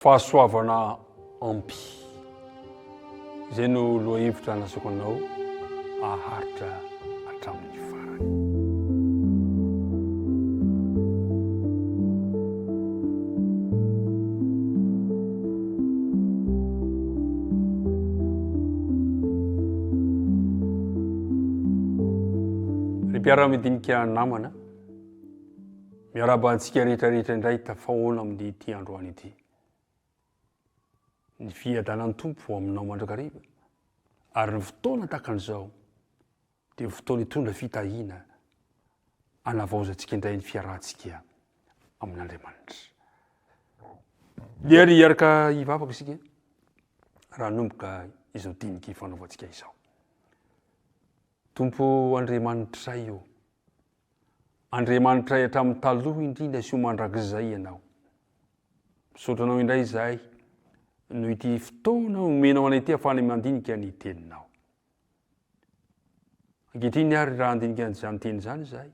Fahasoavana ampy. Izay no lohahevitra anasako anao aharitra hatramin'ny farany. Ry mpiara-midinika namana, miaraba antsika rehetrarehetra indray tafahoana amin'ny ity androany ity. Ny fiadanan'ny tompo aminao mandrakariva ary ny fotoana takan'izao dia fotoana hitondra fitahiana anavaozantsika indray ny fiarahantsika amin'Andriamanitra. Dia ry hiaraka hivavaka isika raha nomboka izao dinika fanaovantsika izao. Tompo Andriamanitra io, Andriamanitra hatramin'ny taloha indrindra sy ho mandrakizay ianao. Misotranao indray izahay no ity fotoana omenao anay ity ahafahana mandinika ny teninao. Ankehitriny ary raha andinika an'izany teny izany izahay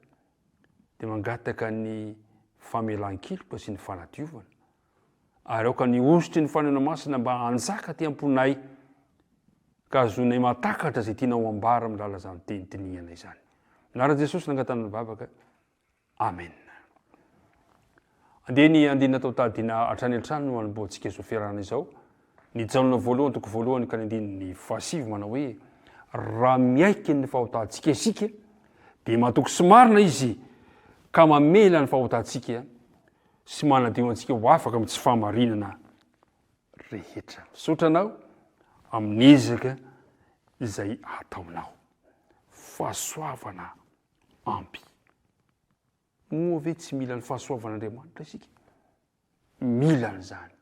dia mangataka ny famelan-keloka sy ny fanadiovana ary aoka ny osotry ny fanena masina mba hanjaka ty amponay ka azonay matakatra izay tianao ambara amin'ny lala izany teny tiniana izany. Anaran'i Jesosy nangatana ny vavaka. Amen. Andeny andinina tao tadina hatrany an-trano no anomboantsika izao fiarahana izao. Ny jalona voalohany toko voalohany ka ny andininy fahasivy manao hoe raha miaiky ny fahotantsika isika dia mahatoky sy marina izy ka mamela ny fahotantsika sy manadio antsika ho afaka amin'ny tsy fahamarinana rehetra. Misotranao amin'ny ezaka izay ataonao. Fahasoavana ampy. Moa ve tsy mila ny fahasoavan'Andriamanitra isika? Mila an'izany.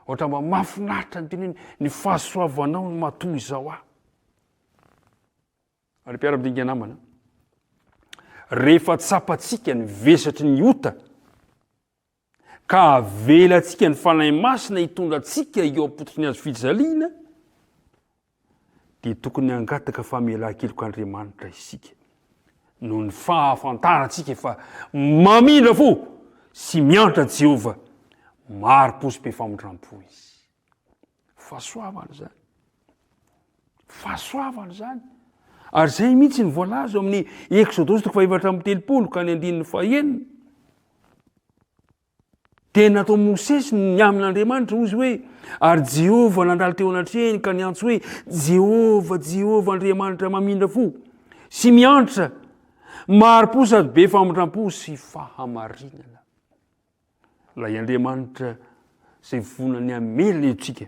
Ohatra mba mahafinaritra ny teneny ny fahasoavanao ny matoa izao aho. Ary mpiara-midinika namana, rehefa tsapatsika ny vesatry ny ota ka avelantsika ny fanahy masina hitondra antsika eo am-pototry ny azo fijaliana dia tokony hangataka famelan-kelok'Andriamanitra isika noho ny fahafantarantsika fa mamindra fo sy miantra Jehova maro-posy be famondram-po izy. Fahasoavana zany. Fahasoavana zany. Ary zay mihitsy ny voalaza amin'ny Exodosy toko 4:30 ka ny 9:1. Tena natao Mosesy ny amin'Andriamanitra ozy hoe ary Jehova nandalo teo anatrehany ka niantso hoe Jehova, Jehova Andriamanitra mamindra fo sy miantra maro-po sady be famondram-po sy fahamarinana. Ilay Andriamanitra izay vonany hamelona etsika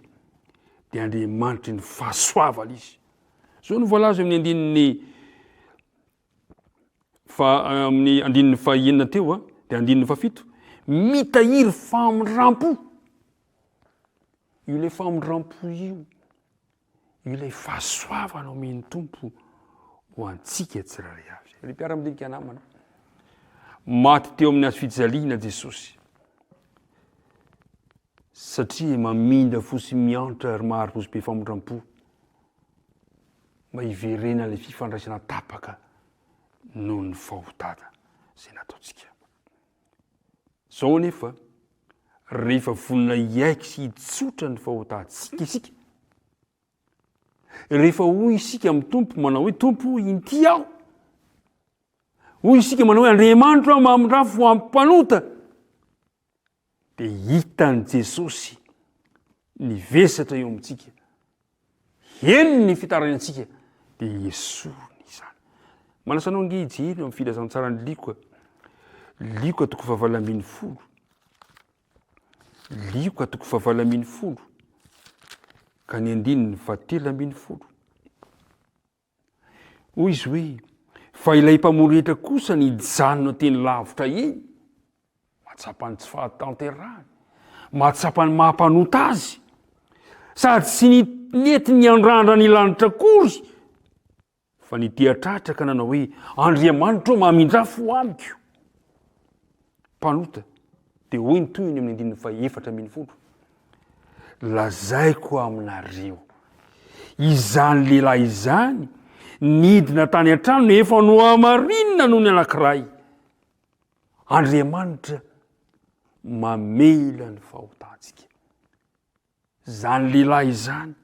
dia Andriamanitra ny fahasoavana izy. Zao no voalaza amin'ny andininy fahaenina teo dia andininy fahafito. Mitahiry famondram-po. Io ilay famondram-po io ilay fahasoavana omen'ny tompo ho antsika tsirairay avy. Ry mpiara-midinika namana, maty teo amin'ny azo fijaliana Jesosy satria mamindra fo sy miantra ary maro-posy be famondram-po mba hiverena ilay fifandraisana tapaka noho ny fahotana izay nataontsika. Zao nefa rehefa vonina hiaiky sy hitsotra ny fahotantsika isika, rehefa hoy isika amin'ny tompo manao hoe tompo inty aho, hoy isika manao hoe Andriamanitra aho mamondrafo ampanota, dia hitan'i Jesosy ny vesatra eo amintsika, henony ny fitarany antsika dia esoriny izany. Manasanao angehijely amin'ny filazantsarany Lioka, Lioka toko 7:10, Lioka toko 7:10 ka ny andininy 8:10. Hoy izy hoe fa ilay mpamoretra kosa ny janona teny lavitra eny, mahatsapa ny tsy fahatanterahany, mahatsapa ny mahampanota azy, sady sy nety ny andrandra ny lanitra kory, fa ny teatratra ka nanao hoe Andriamanitra mamindrafo amiko. Mpanota dia hoy ny toyny amin'ny andininy 4:10. Lazaiko aminareo izany lehilahy izany nidina tany an-trano efa no hamarinina noho ny anankiray. Andriamanitra mamela ny fahotantsika. zany lehilahy zany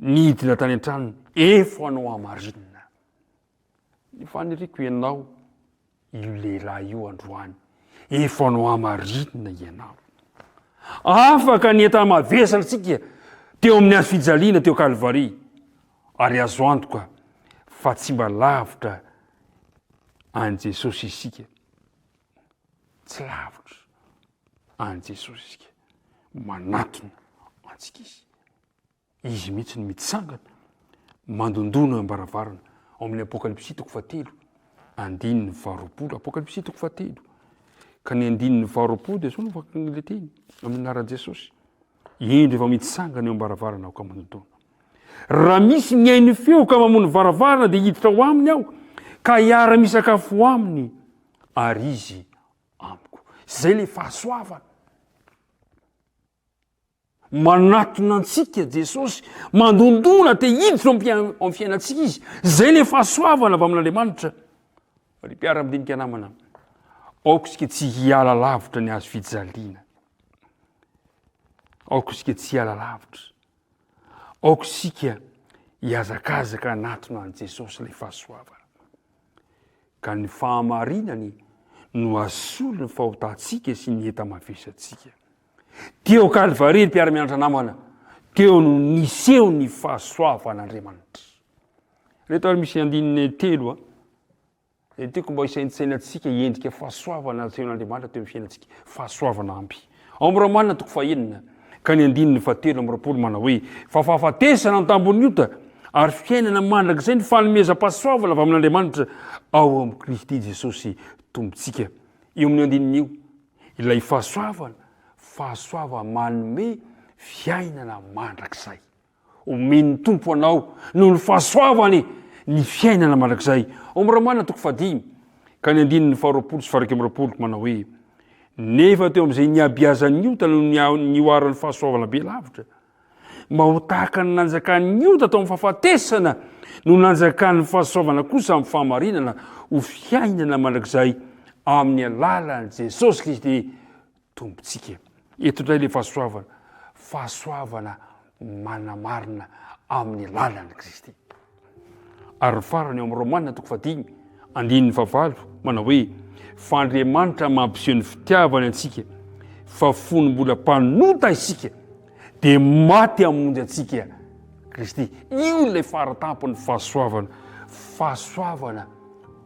nidina tany an-tranony efa anao amarinina. Ny faniriko ianao io lehilahy io androany efa anao amarinina ianao. Afaka nienta mavesana tsika teo amin'ny azo fijaliana teo Kalvaria, ary azo antoka fa tsy mba lavitra an Jesosy isika. Tsy lavitra an Jesosy isika, manatona antsika izy. Izy mihitsy no mitsangana mandondona ambaravarana ao amin'ny Apokalipsy 3:9, Apokalipsy 3:9. Ka ny 9:20 dia soa afaka le teny amin'ny anaran'i Jesosy. Indro efa mitsangana eo ambaravarana ao ka mandondona. Raha misy miaino feo ka mamono varavarana dia hiditra ho aminy aho ka hiara-misakafo aminy ary izy amiko. Zay le fahasoavana. Manatona antsika Jesosy, mandondona te hiditra amin'ny fiainantsika izy. Zay le fahasoavana avy amin'Andriamanitra. Ry mpiara-midinika namana, aoko isika tsy hiala lavitra ny azo fijaliana. Aoko isika tsy hiala lavitra. Aoko isika hiazakazaka anatona an Jesosy le fahasoavana. Ka ny fahamarinany no asolo ny fahotantsika sy ny enta-mavesantsika. Teo Kalvaria, mpiara-mianatra namana, teo no niseho ny fahasoavan'Andriamanitra. Reto ary misy 3 tiako mba hisaintsainantsika endrika fahasoavana asehoan'Andriamanitra teo amin'ny fiainantsika, fahasoavana ampy. Ao amin'ny Romanina 9:1 ka ny 7:7 manao hoe fa fahafatesana ny tambony ota ary fiainana mandrakizay ny fanomezam-pahasoavana avy amin'Andriamanitra ao amin'ny Kristy Jesosy tombontsika. Eo amin'ny 9 ilay fahasoavana manome fiainana mandrakizay. Omeny tompo anao noho ny fahasoavany ny fiainana mandrakizay. Ao amin'ny Romanina 5:5 ka ny 2:20 manao hoe nefa teo amin'izay niabiazan'ny ota no nioaran'ny fahasoavana be lavitra, mba ho tahaka ny nanjakan'ny ota tao amin'ny fahafatesana no nanjakan'ny fahasoavana kosa amin'ny fahamarinana ho fiainana mandrakizay amin'ny alalan'i Jesosy Kristy tombontsika. Eto indray le fahasoavana manamarina amin'ny alalan'i Kristy. Ary ny farany ao amin'ny Romanina 5:9 manao hoe fa Andriamanitra mampiseho ny fitiavany antsika fa fonombola mpanota isika dia maty hamonjy antsika Kristy. Io le faratampony fahasoavana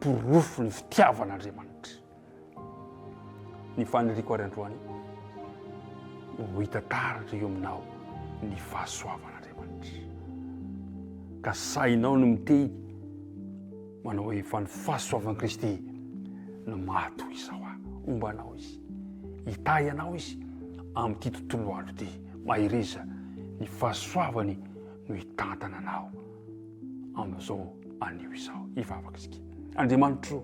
porofo ny fitiavan'Andriamanitra. Ny faniriko ary androany ho hita taratra eo aminao ny fahasoavan'Andriamanitra. Ka sainao no miteny manao hoe fa ny fahasoavan'i Kristy no mahato izao ombanao izy, hitahy anao izy amin'ity tontolo andro ity. Mahireza ny fahasoavany no hitantana anao amin'izao anio izao. Hivavaka isika. Andriamanitra,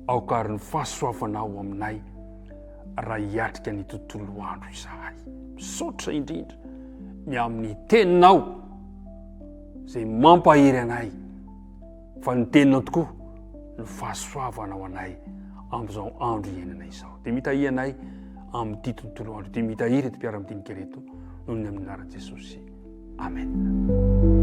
aokary ny fahasoavanao aminay raha hiatrika ny tontolo andro izahay. Misaotra indrindra ny amin'ny teninao izay mampahery anay, fa ny teninao tokoa no fahasoavanao anay amin'izao andro iainana izao. Dia mitahy anay amin'ity tontolo andro, dia mitahiry ty mpiara-midinika reto noho ny amin'ny anaran'i Jesosy. Amen.